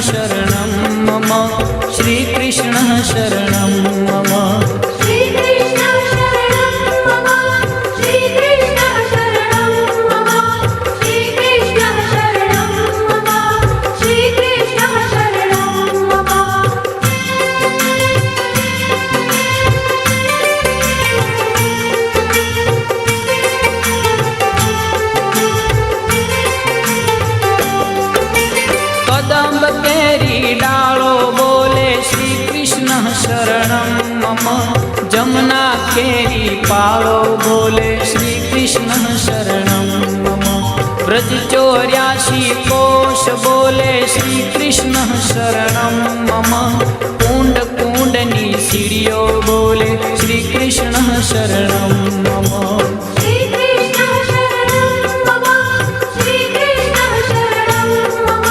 शरणं मम श्रीकृष्णः शरणं मम श्रीकृष्णः शरणं मम श्रीकृष्णः शरणं मम श्रीकृष्णः शरणं मम श्रीकृष्णः शरणं मम कदम्ब केरी डालो बोले श्री कृष्ण शरणं मम जमुना केरी पालो बोले श्री कृष्ण शरणं मम ब्रज 84 कोश बोले श्री कृष्ण शरणं मम कुंड कुंडनी सीढ़ियो बोले श्री कृष्ण शरणं मम श्रीकृष्णः शरणं मम श्रीकृष्णः शरणं मम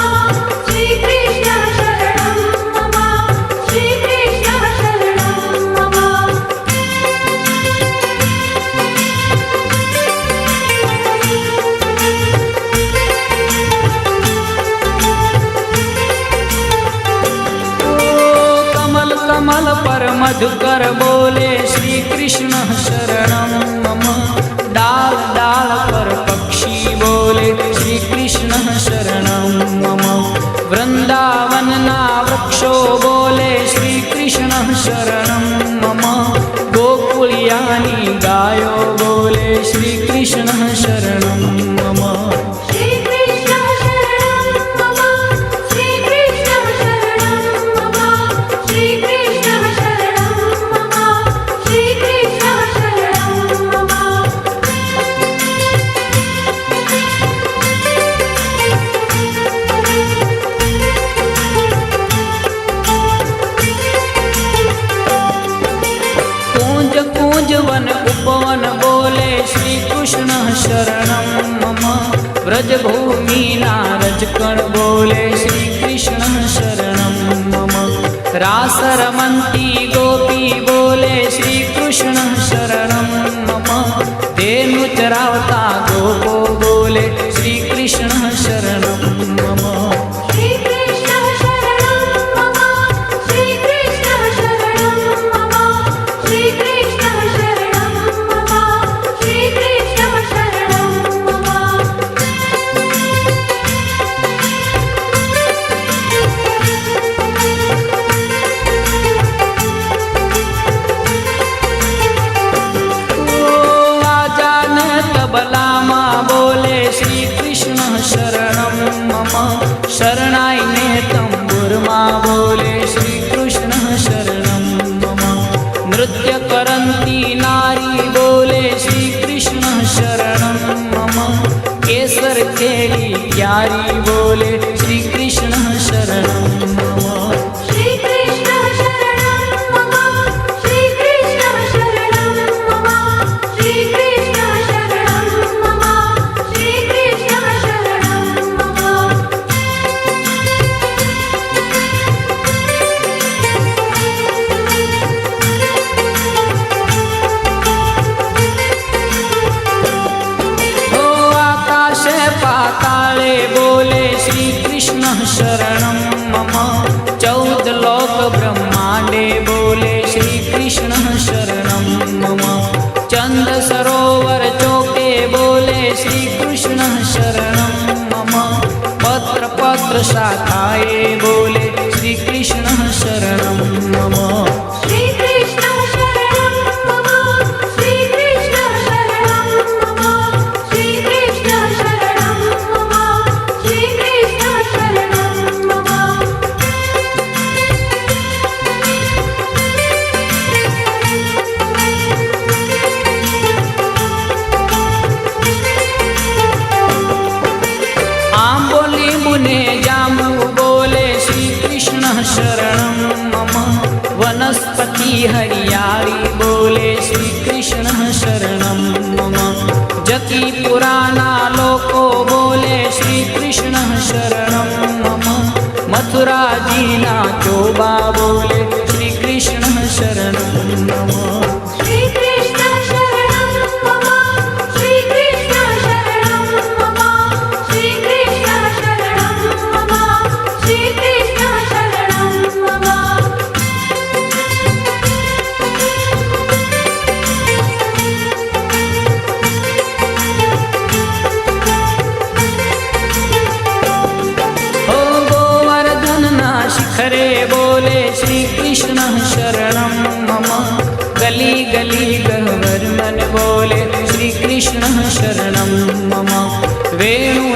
श्रीकृष्णः शरणं मम श्रीकृष्णः शरणं मम कमल कमल पर मधुकर बोले श्री कृष्ण शरणं मम डाल डाल पर पक्षी बोले श्री कृष्ण शरणं मम वृंदावन ना वृक्षो बोले श्री कृष्ण शरणं मम गोकुलियानी गायो बोले श्री कृष्ण शरणं मम श्रीकृष्णः शरणं मम श्रीकृष्णः शरणं मम श्रीकृष्णः शरणं मम श्रीकृष्णः शरणं मम कूंज कूंज वन उपवन बोले श्री कृष्ण शरणं मम व्रजभूमि नारजकण बोले श्री कृष्ण शरणं मम रास रमन्ती गोपी बोले श्री कृष्ण शरणं मम धेनु चरावता गोपो बोले श्री कृष्ण शरणं मम श्रीकृष्णः शरणं मम श्रीकृष्णः शरणं मम श्रीकृष्णः शरणं मम श्रीकृष्णः शरणं मम आजान तबला माँ बोले श्री कृष्ण शरणं मम शरणाई ने तंबुर माँ बोले श्री कृष्ण शरणं मम नृत्य करंती नारी बोले श्री कृष्ण शरणं मम केसर केली प्यारी बोले श्री कृष्ण शरणं मम श्रीकृष्णः शरणं मम श्रीकृष्णः शरणं मम श्रीकृष्णः शरणं मम श्रीकृष्णः शरणं मम हो आकाशे पाताले बोले श्री कृष्ण शरणं मम 14 लोक ब्रह्मांडे बोले श्री कृष्ण शरणं मम चंद सरोवर चौके बोले श्री कृष्ण शरणं मम पत्र पत्र शाखाए बोले श्री कृष्ण शरणं मम श्रीकृष्णः शरणं मम श्रीकृष्णः शरणं मम श्रीकृष्णः शरणं मम श्रीकृष्णः शरणं मम आंबोली मुने जामु बोले श्री श्रीकृष्ण शरणं मम गली गली गह्वर मन बोले श्रीकृष्ण शरणं मम वेणु